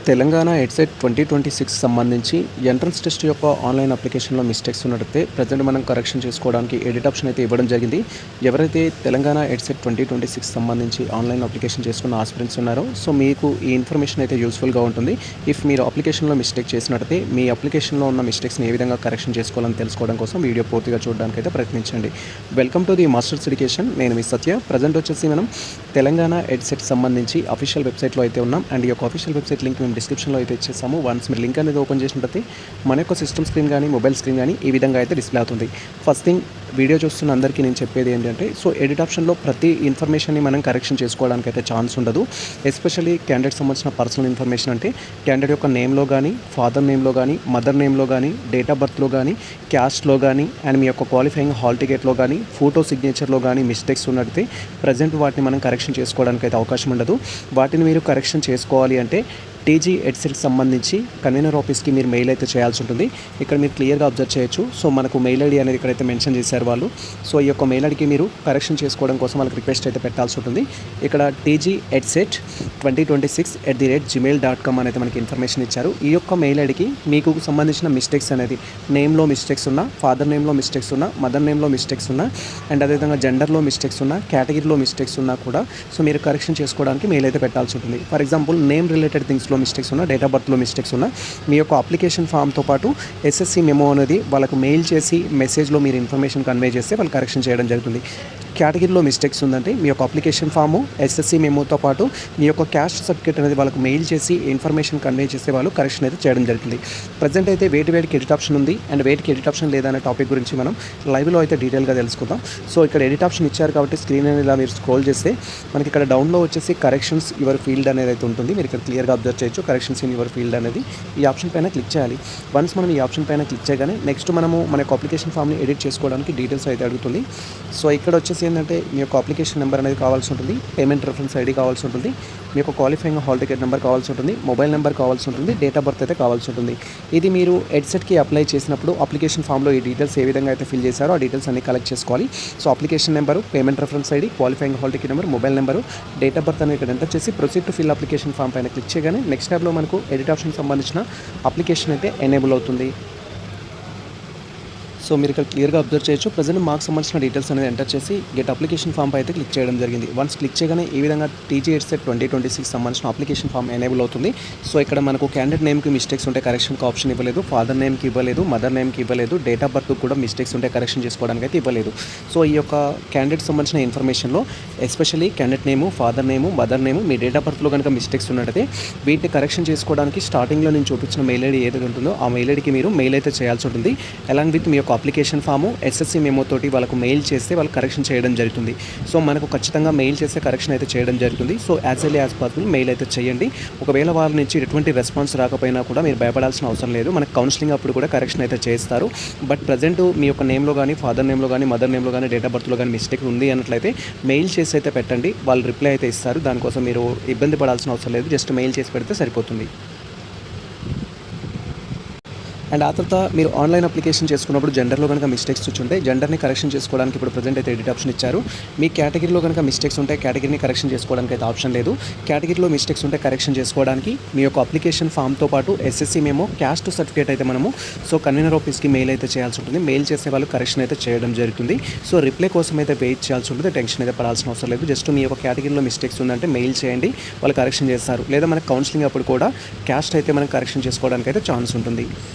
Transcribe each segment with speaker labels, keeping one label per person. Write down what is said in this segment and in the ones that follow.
Speaker 1: Telangana EdCET 2026 సంబంధించి entrance test యొక్క online అప్లికేషన్లో మిస్టేక్స్ ఉన్నట్టయితే ప్రజెంట్ మనం కరెక్షన్ చేసుకోవడానికి ఎడిట్ ఆప్షన్ అయితే ఇవ్వడం జరిగింది. ఎవరైతే తెలంగాణ ఎడ్సెట్ 2026 సంబంధించి ఆన్లైన్ అప్లికేషన్ చేసుకున్న ఆస్పిరెంట్స్ ఉన్నారో సో మీకు ఈ ఇన్ఫర్మేషన్ అయితే యూస్ఫుల్గా ఉంటుంది. ఇఫ్ మీరు అప్లికేషన్లో మిస్టేక్ చేసినట్టయితే మీ అప్లికేషన్లో ఉన్న మిస్టేక్స్ని ఏ విధంగా కరెక్షన్ చేసుకోవాలని తెలుసుకోవడం కోసం వీడియో పూర్తిగా చూడడానికి అయితే ప్రయత్నించండి. Welcome to the masters education. నేను మీ సత్య. ప్రజెంట్ వచ్చేసి మనం తెలంగాణ ఎడ్సెట్ సంబంధించి అఫీషియల్ వెబ్సైట్లో అయితే ఉన్నాం. అండ్ ఈ యొక్క అఫీషియల్ వెబ్సైట్ లింక్ మేము డిస్క్రిప్షన్లో అయితే ఇచ్చేసాము. వన్స్ మీరు లింక్ అనేది ఓపెన్ చేసినట్టయితే మన యొక్క సిస్టమ్ స్క్రీన్ కానీ మొబైల్ స్క్రీన్ కానీ ఈ విధంగా అయితే డిస్ప్లే అవుతుంది. ఫస్ట్ థింగ్ వీడియో చూస్తున్న అందరికీ నేను చెప్పేది ఏంటంటే సో ఎడిట్ ఆప్షన్లో ప్రతి ఇన్ఫర్మేషన్ని మనం కరెక్షన్ చేసుకోవడానికి అయితే ఛాన్స్ ఉండదు. ఎస్పెషల్లీ క్యాండిడేట్ సంబంధించిన పర్సనల్ ఇన్ఫర్మేషన్ అంటే క్యాండిడేట్ యొక్క నేమ్లో కానీ, ఫాదర్ నేమ్లో కానీ, మదర్ నేమ్లో కానీ, డేట్ ఆఫ్ బర్త్లో కానీ, క్యాస్ట్లో కానీ అండ్ మీ యొక్క క్వాలిఫైయింగ్ హాల్ టికెట్లో కానీ, ఫోటో సిగ్నేచర్లో కానీ మిస్టేక్స్ ఉన్నట్టయితే ప్రజెంట్ వాటిని మనం కరెక్షన్ చేసుకోవడానికి అయితే అవకాశం ఉండదు. వాటిని మీరు కరెక్షన్ చేసుకోవాలి అంటే టీజీ ఎడ్సెట్ సంబంధించి కన్వీనర్ ఆఫీస్కి మీరు మెయిల్ అయితే చేయాల్సి ఉంటుంది. ఇక్కడ మీరు క్లియర్గా అబ్జర్వ్ చేయొచ్చు. సో మనకు మెయిల్ ఐడి అనేది ఇక్కడైతే మెన్షన్ చేశారు వాళ్ళు. సో ఈ యొక్క మెయిల్ ఐడికి మీరు కరెక్షన్ చేసుకోవడం కోసం వాళ్ళకి రిక్వెస్ట్ అయితే పెట్టాల్సి ఉంటుంది. ఇక్కడ టీజీ ఎడ్సెట్ 2026@gmail.com అనేది మనకి ఇన్ఫర్మేషన్ ఇచ్చారు. ఈ యొక్క మెయిల్ ఐడికి మీకు సంబంధించిన మిస్టేక్స్ అనేది నేమ్లో మిస్టేక్స్ ఉన్నా, ఫాదర్ నేమ్లో మిస్టేక్స్ ఉన్నా, మదర్ నేమ్లో మిస్టేక్స్ ఉన్నా అండ్ అదేవిధంగా జెండర్లో మిస్టేక్స్ ఉన్నా, కేటగిరీలో మిస్టేక్స్ ఉన్నా కూడా సో మీరు కరెక్షన్ చేసుకోవడానికి మెయిల్ అయితే పెట్టాల్సి ఉంటుంది. ఫర్ ఎగ్జాంపుల్ నేమ్ రిలేటెడ్ థింగ్స్లో మిస్టేక్స్ ఉన్నా, డేట్ ఆఫ్ బర్త్లో మిస్టేక్స్ ఉన్నా మీ యొక్క అప్లికేషన్ ఫామ్తో పాటు ఎస్ఎస్సి మెమో అనేది వాళ్ళకు మెయిల్ చేసి మెసేజ్లో మీరు ఇన్ఫర్మేషన్ కన్వే చేస్తే వాళ్ళు కరెక్షన్ చేయడం జరుగుతుంది. కేటగిరీలో మిస్టేక్స్ ఉందంటే మీ యొక్క అప్లికేషన్ ఫాము, ఎస్ఎస్సి మెమోతో పాటు మీ యొక్క క్యాస్ట్ సర్టిఫికేట్ అనేది వాళ్ళకు మెయిల్ చేసి ఇన్ఫర్మేషన్ కన్వే చేసే వాళ్ళు కరెక్షన్ అయితే చేయడం జరుగుతుంది. ప్రజెంట్ అయితే వేటికి ఎడిట్ ఆప్షన్ ఉంది అండ్ వేటికి ఎడిట్ ఆప్షన్ లేదనే టాపిక్ గురించి మనం లైవ్లో అయితే డీటెయిల్గా తెలుసుకుందాం. సో ఇక్కడ ఎడిట్ ఆప్షన్ ఇచ్చారు కాబట్టి స్క్రీన్ అనేది ఇలా మీరు స్క్రోల్ చేస్తే మనకి ఇక్కడ డౌన్లో వచ్చేసి కరెక్షన్స్ యువర్ ఫీల్డ్ అనేది అయితే ఉంటుంది. మీరు ఇక్కడ క్లియర్గా అబ్జర్వ్ చేయొచ్చు. కరెక్షన్స్ ఇన్ యువర్ ఫీల్డ్ అనేది ఈ ఆప్షన్ పైన క్లిక్ చేయాలి. వన్స్ మనం ఈ ఆప్షన్ పైన క్లిక్ చేయగానే నెక్స్ట్ మనము మన యొక్క అప్లికేషన్ ఫామ్ని ఎడిట్ చేసుకోవడానికి డీటెయిల్స్ అయితే అడుగుతుంది. సో ఇక్కడ వచ్చేసి ఏంటంటే మీ యొక్క అప్లికేషన్ నెంబర్ అనేది కావాల్సి ఉంటుంది, పేమెంట్ రెఫరెన్స్ ఐడి కావాల్సి ఉంటుంది, మీ యొక్క క్వాలిఫైయింగ్ హాల్ టికెట్ నెంబర్ కావాల్సి ఉంటుంది, మొబైల్ నెంబర్ కావాల్సి ఉంటుంది, డేట్ ఆఫ్ బర్త్ అయితే కావాల్సి ఉంటుంది. ఇది మీరు ఎడ్సెట్కి అప్లై చేసినప్పుడు అప్లికేషన్ ఫామ్లో ఈ డీటెయిల్స్ ఏ విధంగా అయితే ఫిల్ చేశారో ఆ డీటెయిల్స్ అన్ని కలెక్ట్ చేసుకోవాలి. So application number, payment reference ID, qualifying hall ticket number, mobile number, date of birth అనేది ఇక్కడ ఎంటర్ చేసి proceed to fill application form పైన క్లిక్ చేయగానే నెక్స్ట్ ట్యాబ్లో మనకు ఎడిట్ ఆప్షన్ సంబంధించిన అప్లికేషన్ అయితే ఎనేబుల్ అవుతుంది. సో మీరు ఇక్కడ క్లియర్గా అబ్జర్వ్ చేయొచ్చు. ప్రజెంట్ మాకు సంబంధించిన డీటెయిల్స్ అనేది ఎంటర్ చేసి గెట్ అప్లికేషన్ ఫామ్ అయితే క్లిక్ చేయడం జరిగింది. వన్స్ క్లిక్ చేయగానే ఈ విధంగా టీజీ ఎడ్సెట్ 2026 సంబంధించిన అప్లికేషన్ ఫామ్ ఎనేబుల్ అవుతుంది. సో ఇక్కడ మనకు క్యాండిడేట్ నేమ్కి మిస్టేక్స్ ఉంటే కరెక్షన్కి ఆప్షన్ ఇవ్వలేదు, ఫాదర్ నేమ్కి ఇవ్వలేదు, మదర్ నేమ్కి ఇవ్వలేదు, డేట్ ఆఫ్ బర్త్ కూడా మిస్టేక్స్ ఉంటే కరెక్షన్ చేసుకోవడానికి అయితే ఇవ్వలేదు. సో ఈ యొక్క క్యాండిడేట్ సంబంధించిన ఇన్ఫర్మేషన్లో especially candidate name, father name, mother name, మీ డేట్ ఆఫ్ బర్త్లో కనుక మిస్టేక్స్ ఉన్నట్టయితే వీటిని కరెక్షన్ చేసుకోవడానికి స్టార్టింగ్లో నేను చూపించిన మెయిల్ ఐడి ఏదైతే ఉంటుందో ఆ మెయిల్ ఐడికి మీరు మెయిల్ అయితే చేయాల్సి ఉంటుంది. అలాంగ్ విత్ మీ యొక్క అప్లికేషన్ ఫాము, ఎస్ఎస్సి మెమో తోటి వాళ్ళకు మెయిల్ చేస్తే వాళ్ళు కరెక్షన్ చేయడం జరుగుతుంది. సో మనకు ఖచ్చితంగా మెయిల్ చేస్తే కరెక్షన్ అయితే చేయడం జరుగుతుంది. So as early as possible mail అయితే చేయండి. ఒకవేళ వాళ్ళ నుంచి ఎటువంటి రెస్పాన్స్ రాకపోయినా కూడా మీరు భయపడాల్సిన అవసరం లేదు. మనకు కౌన్సిలింగ్ అప్పుడు కూడా కరెక్షన్ అయితే చేస్తారు. బట్ ప్రజెంట్ మీ యొక్క నేమ్లో కానీ, ఫాదర్ నేమ్లో కానీ, మదర్ నేమ్లో కానీ, డేట్ ఆఫ్ బర్త్లో కానీ మిస్టేక్ ఉంది అన్నట్లయితే మెయిల్ చేసి అయితే పెట్టండి. వాళ్ళు రిప్లై అయితే ఇస్తారు. దానికోసం మీరు ఇబ్బంది పడాల్సిన అవసరం లేదు. జస్ట్ మెయిల్ చేసి పెడితే సరిపోతుంది. అండ్ ఆ తర్వాత మీరు ఆన్లైన్ అప్లికేషన్ చేసుకున్నప్పుడు జెండర్లో కనుక మిస్టేక్స్ వచ్చుంటే జెండర్ని కరెక్షన్ చేసుకోవడానికి ఇప్పుడు ప్రజెంట్ అయితే ఎడిట్ ఆప్షన్ ఇచ్చారు. మీ కేటగిరీలో కనుక మిస్టేక్స్ ఉంటే కేటగిరీని కరెక్షన్ చేసుకోవడానికి అయితే ఆప్షన్ లేదు. కేటగిరీలో మిస్టేక్స్ ఉంటే కరెక్షన్ చేసుకోవడానికి మీ యొక్క అప్లికేషన్ ఫామ్తో పాటు ఎస్ఎస్సి మెమో, క్యాస్ట్ సర్టిఫికేట్ అయితే మనము సో కన్వీనర్ ఆఫీస్కి మెయిల్ అయితే చేయాల్సి ఉంటుంది. మెయిల్ చేసే వాళ్ళు కరెక్షన్ అయితే చేయడం జరుగుతుంది. సో రిప్లై కోసం అయితే వెయిట్ చేయాల్సి ఉంటుంది. టెన్షన్ అయితే పడాల్సిన అవసరం లేదు. జస్ట్ మీ యొక్క కేటగిరీలో మిస్టేక్స్ ఉందంటే మెయిల్ చేయండి, వాళ్ళు కరెక్షన్ చేస్తారు. లేదా మనకు కౌన్సిలింగ్ అప్పుడు కూడా క్యాస్ట్ అయితే మనం కరెక్షన్ చేసుకోవడానికి అయితే ఛాన్స్ ఉంటుంది.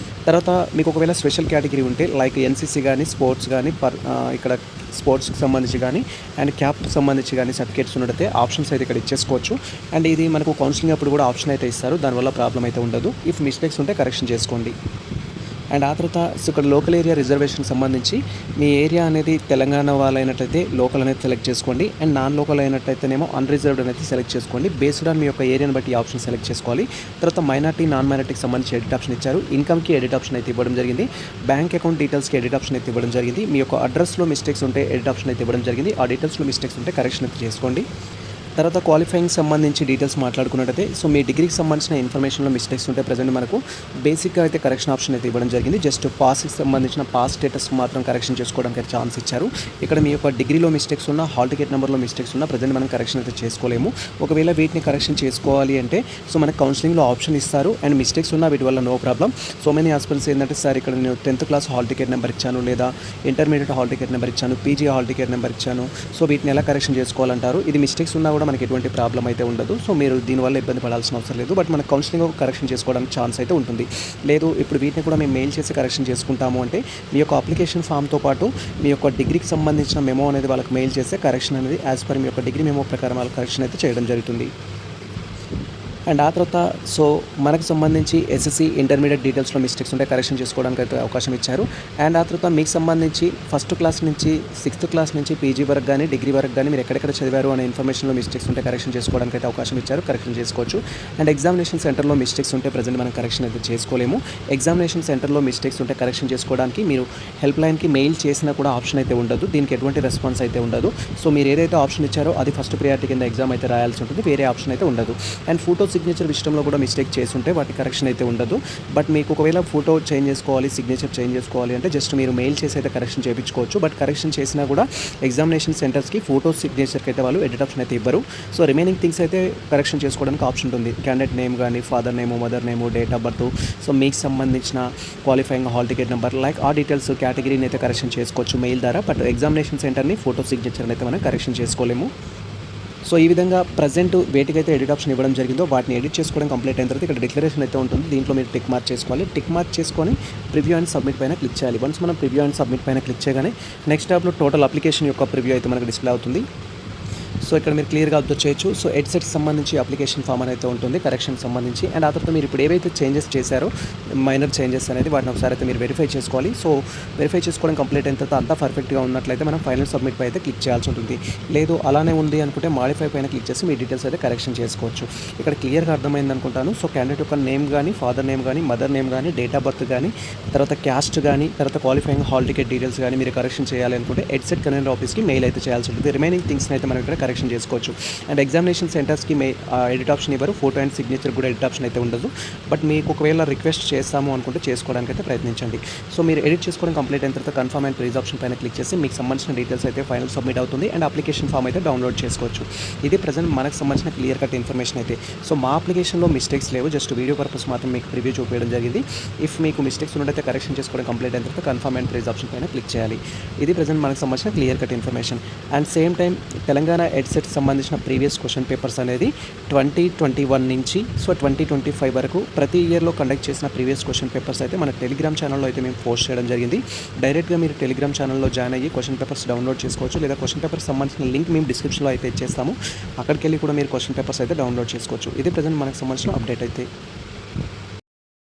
Speaker 1: తర్వాత మీకు ఒకవేళ స్పెషల్ కేటగిరీ ఉంటే లైక్ ఎన్సీసీ కానీ, స్పోర్ట్స్ కానీ, ఇక్కడ స్పోర్ట్స్కి సంబంధించి కానీ అండ్ క్యాప్కి సంబంధించి కానీ సర్టిఫికేట్స్ ఉన్నట్టయితే ఆప్షన్స్ అయితే ఇక్కడ ఇచ్చేసుకోవచ్చు. అండ్ ఇది మనకు కౌన్సిలింగ్ అప్పుడు కూడా ఆప్షన్ అయితే ఇస్తారు. దానివల్ల ప్రాబ్లం అయితే ఉండదు. ఇఫ్ మిస్టేక్స్ ఉంటే కరెక్షన్ చేసుకోండి. అండ్ ఆ తర్వాత ఇక్కడ లోకల్ ఏరియా రిజర్వేషన్కి సంబంధించి మీ ఏరియా అనేది తెలంగాణ వాళ్ళైనట్లయితే లోకల్ అనేది సెలెక్ట్ చేసుకోండి. అండ్ నాన్ లోకల్ అయినట్లయితేనేమో అన్రిజర్వ్డ్ అనేది సెలెక్ట్ చేసుకోండి. బేస్డ్ ఆన్ మీ యొక్క ఏరియాని బట్టి ఈ ఆప్షన్ సెలెక్ట్ చేసుకోవాలి. తర్వాత మైనార్టీ, నాన్ మైనార్టీకి సంబంధించి ఎడిట్ ఆప్షన్ ఇచ్చారు. ఇన్కమ్కి ఎడిట్ ఆప్షన్ అయితే ఇవ్వడం జరిగింది. బ్యాంక్ అకౌంట్ డీటెయిల్స్కి ఎడిట్ ఆప్షన్ అయితే ఇవ్వడం జరిగింది. మీ యొక్క అడ్రస్లో మిస్టేక్స్ ఉంటే ఎడిట్ ఆప్షన్ అయితే ఇవ్వడం జరిగింది. ఆ డీటెయిల్స్లో మిస్టేక్స్ ఉంటే కరెక్షన్ అయితే చేసుకోండి. తర్వాత క్వాలిఫైయింగ్ సంబంధించి డీటెయిల్స్ మాట్లాడుకున్నట్టయితే సో మీ డిగ్రీకి సంబంధించిన ఇన్ఫర్మేషన్లో మిస్టేక్స్ ఉంటే ప్రజెంట్ మనకు బేసిక్గా అయితే కరెక్షన్ ఆప్షన్ అయితే ఇవ్వడం జరిగింది. జస్ట్ పాస్కి సంబంధించిన పాస్ స్టేటస్ మాత్రం కరెక్షన్ చేసుకోవడానికి అయితే ఛాన్స్ ఇచ్చారు. ఇక్కడ మీ యొక్క డిగ్రీలో మిస్టేక్స్ ఉన్న, హాల్ టికెట్ నెంబర్లో మిస్టేక్స్ ఉన్న ప్రజెంట్ మనం కరెక్షన్ అయితే చేసుకోలేము. ఒకవేళ వీటిని కరెక్షన్ చేసుకోవాలి అంటే సో మనకు కౌన్సిలింగ్లో ఆప్షన్ ఇస్తారు. అండ్ మిస్టేక్స్ ఉన్న వీటి వల్ల no problem. So many hospitals ఏంటంటే సార్ ఇక్కడ నేను 10th class hall ticket number ఇచ్చాను, లేదా ఇంటర్మీడియట్ హాల్ టికెట్ నెంబర్ ఇచ్చాను, పీజీ హాల్ టికెట్ నెంబర్ ఇచ్చాను, సో వీటిని ఎలా కరెక్షన్ చేసుకోవాలంటారు. ఇది మిస్టేక్స్ ఉన్నా కూడా మనకి ఎటువంటి ప్రాబ్లం అయితే ఉండదు. సో మీరు దీనివల్ల ఇబ్బంది పడాల్సిన అవసరం లేదు. బట్ మన కౌన్సిలింగ్ కరెక్షన్ చేసుకోవడానికి ఛాన్స్ అయితే ఉంటుంది. లేదు ఇప్పుడు వీటిని కూడా మేము మెయిల్ చేసి కరెక్షన్ చేసుకుంటాము అంటే మీ యొక్క అప్లికేషన్ ఫామ్తో పాటు మీ యొక్క డిగ్రీకి సంబంధించిన మెమో అనేది వాళ్ళకి మెయిల్ చేస్తే కరెక్షన్ అనేది యాజ్ పర్ మీ యొక్క డిగ్రీ మెమో ప్రకారం వాళ్ళకి కరెక్షన్ అయితే చేయడం జరుగుతుంది. అండ్ ఆ తర్వాత సో మనకు సంబంధించి ఎస్ఎస్సి ఇంటర్మీడియట్ డీటెయిల్స్లో మిస్టేక్స్ ఉంటే కరెక్షన్ చేసుకోవడానికి అయితే అవకాశం ఇచ్చారు. అండ్ ఆ తర్వాత మీకు సంబంధించి 1st క్లాస్ నుంచి 6th క్లాస్ నుంచి పీజీ వరకు కానీ డిగ్రీ వరకు కానీ మీరు ఎక్కడెక్కడ చదివారు అనే ఇన్ఫర్మేషన్లో మిస్టేక్స్ ఉంటే కరెక్షన్ చేసుకోవడానికి అయితే అవకాశం ఇచ్చారు. కరెక్షన్ చేసుకోవచ్చు. అండ్ ఎగ్జామినేషన్ సెంటర్లో మిస్టేక్స్ ఉంటే ప్రజెంట్ మనం కరెక్షన్ అయితే చేసుకోలేము. ఎగ్జామినేషన్ సెంటర్లో మిస్టేక్స్ ఉంటే కరెక్షన్ చేసుకోవడానికి మీరు హెల్ప్ లైన్కి మెయిల్ చేసినా కూడా ఆప్షన్ అయితే ఉండదు. దీనికి ఎటువంటి రెస్పాన్స్ అయితే ఉండదు. సో మీరు ఏదైతే ఆప్షన్ ఇచ్చారో అది ఫస్ట్ ప్రియారిటీ కింద ఎగ్జామ్ అయితే రాయాల్సి ఉంటుంది. వేరే ఆప్షన్ అయితే ఉండదు. అండ్ ఫోటో సిగ్నేచర్ విషయంలో కూడా మిస్టేక్ చేస్తుంటే వాటి కరెక్షన్ అయితే ఉండదు. బట్ మీకు ఒకవేళ ఫోటో చేంజ్ చేసుకోవాలి, సిగ్నేచర్ చేంజ్ చేసుకోవాలి అంటే జస్ట్ మీరు మెయిల్ చేసి అయితే కరెక్షన్ చేయించుకోవచ్చు. బట్ కరెక్షన్ చేసినా కూడా ఎగ్జామినేషన్ సెంటర్స్కి ఫోటో సిగ్నేచర్కి అయితే వాళ్ళు ఎడిట్ ఆప్షన్ అయితే ఇవ్వరు. సో రిమైనింగ్ థింగ్స్ అయితే కరెక్షన్ చేసుకోవడానికి ఆప్షన్ ఉంటుంది. క్యాండిడేట్ నేమ్ కానీ, father name, mother name, date of birth, so మీకు సంబంధించిన qualifying hall ticket number like ఆ డీటెయిల్స్ కేటగిరీని అయితే కరెక్షన్ చేసుకోవచ్చు మెయిల్ ద్వారా. బట్ ఎగ్జామినేషన్ సెంటర్ని ఫోటో సిగ్నేచర్ని అయితే మనం కరెక్షన్ చేసుకోలేము. సో ఈ విధంగా ప్రజెంట్ వేటికైతే ఎడిట్ ఆప్షన్ ఇవ్వడం జరిగిందో వాటిని ఎడిట్ చేసుకోవడం కంప్లీట్ అయిన తర్వాత ఇక్కడ డిక్లరేషన్ అయితే ఉంటుంది. దీంట్లో మీరు టిక్ మార్క్ చేసుకోవాలి. టిక్ మార్క్ చేసుకొని ప్రివ్యూ అండ్ సబ్మిట్ పైన క్లిక్ చేయాలి. వన్స్ మనం ప్రివ్యూ అండ్ సబ్మిట్ పైన క్లిక్ చేయగానే నెక్స్ట్ ట్యాబ్లో టోటల్ అప్లికేషన్ యొక్క ప్రివ్యూ అయితే మనకు డిస్ప్లే అవుతుంది. సో ఇక్కడ మీరు క్లియర్గా అబ్జర్వ్ చేయొచ్చు. సో హెడ్సెట్కి సంబంధించి అప్లికేషన్ ఫామ్ అనేది ఉంటుంది కరెక్షన్ సంబంధించి. అండ్ ఆ తర్వాత మీరు ఇప్పుడు ఏవైతే చేంజెస్ చేశారో మైనర్ చేంజెస్ అనేది వాటిని ఒకసారి అయితే మీరు వెరిఫై చేసుకోవాలి. సో వెరిఫై చేసుకోవడం కంప్లీట్ అయిన తర్వాత అంతా పర్ఫెక్ట్గా ఉన్నట్లయితే మనం ఫైనల్ సబ్మిట్ పై అయితే క్లిక్ చేయాల్సి ఉంటుంది. లేదు అలానే ఉంది అనుకుంటే మాడిఫై పైన క్లిక్ చేసి మీ డీటెయిల్స్ అయితే కరెక్షన్ చేసుకోవచ్చు. ఇక్కడ క్లియర్గా అర్థమైంది అనుకుంటాను. సో క్యాండిడేట్ యొక్క నేమ్ కానీ, ఫాదర్ నేమ్ కానీ, మదర్ నేమ్ కానీ, డేట్ ఆఫ్ బర్త్ కానీ, తర్వాత క్యాస్ట్ కానీ, తర్వాత క్వాలిఫైయింగ్ హాల్ టికెట్ డీటెయిల్స్ కానీ మీరు కరెక్షన్ చేయాలి అనుకుంటే హెడ్సెట్ కన్వీనర్ ఆఫీస్కి మెయిల్ అయితే చేయాల్సి ఉంటుంది. రిమైనింగ్ థింగ్స్ని అయితే మనం ఇక్కడ కరెక్షన్ చేసుకోవచ్చు. అండ్ ఎగ్జామినేషన్ సెంటర్స్కి ఎడిట్ ఆప్షన్ ఇవ్వరు. ఫోటో అండ్ సిగ్నేచర్ కూడా ఎడిట్ ఆప్షన్ అయితే ఉండదు. బట్ మీకు ఒకవేళ రిక్వెస్ట్ చేస్తాము అనుకుంటే చేసుకోవడానికి అయితే ప్రయత్నించండి. సో మీరు ఎడిట్ చేసుకోవడం కంప్లీట్ అయిన తర్వాత కన్ఫర్మ్ అండ్ ప్రైజ్ ఆప్షన్ పైన క్లిక్ చేసి మీకు సంబంధించిన డీటెయిల్స్ అయితే ఫైనల్ సబ్మిట్ అవుతుంది. అండ్ అప్లికేషన్ ఫామ్ అయితే డౌన్లోడ్ చేసుకోవచ్చు. ఇది ప్రజెంట్ మనకు సంబంధించిన క్లియర్ కట్ ఇన్ఫర్మేషన్ అయితే. సో మా అప్లికేషన్లో మిస్టేక్స్ లేవు. జస్ట్ వీడియో పర్పస్ మాత్రం మీకు ప్రివ్యూ చూపించడం జరిగింది. ఇఫ్ మీకు మిస్టేక్స్ ఉన్నట్టయితే కరెక్షన్ చేసుకోవడం కంప్లీట్ అయిన తర్వాత కన్ఫర్మ్ అండ్ ప్రైజ్ ఆప్షన్ పైన క్లిక్ చేయాలి. ఇది ప్రజెంట్ మనకు సంబంధించిన clear cut information. And same time Telangana headset సంబంధించిన ప్రీవియస్ క్వశ్చన్ పేపర్స్ అనేది 2021 నుంచి సో 2025 వరకు ప్రతి ఇయర్లో కండక్ట్ చేసిన ప్రీవియస్ క్వశ్చన్ పేపర్స్ అయితే మన టెలిగ్రామ్ ఛానల్లో అయితే మేము పోస్ట్ చేయడం జరిగింది. డైరెక్ట్గా మీరు టెలిగ్రామ్ ఛానల్లో జాయిన్ అయ్యి క్వశ్చన్ పేపర్స్ డౌన్లోడ్ చేసుకోవచ్చు. లేదా క్వశ్చన్ పేపర్స్ సంబంధించిన లింక్ మేము డిస్క్రిప్షన్లో అయితే ఇచ్చేస్తాము. అక్కడికి వెళ్ళి కూడా మీరు క్వశ్చన్ పేపర్స్ అయితే డౌన్లోడ్ చేసుకోవచ్చు. ఇది ప్రజెంట్ మనకు సంబంధించిన అప్డేట్ అయితే.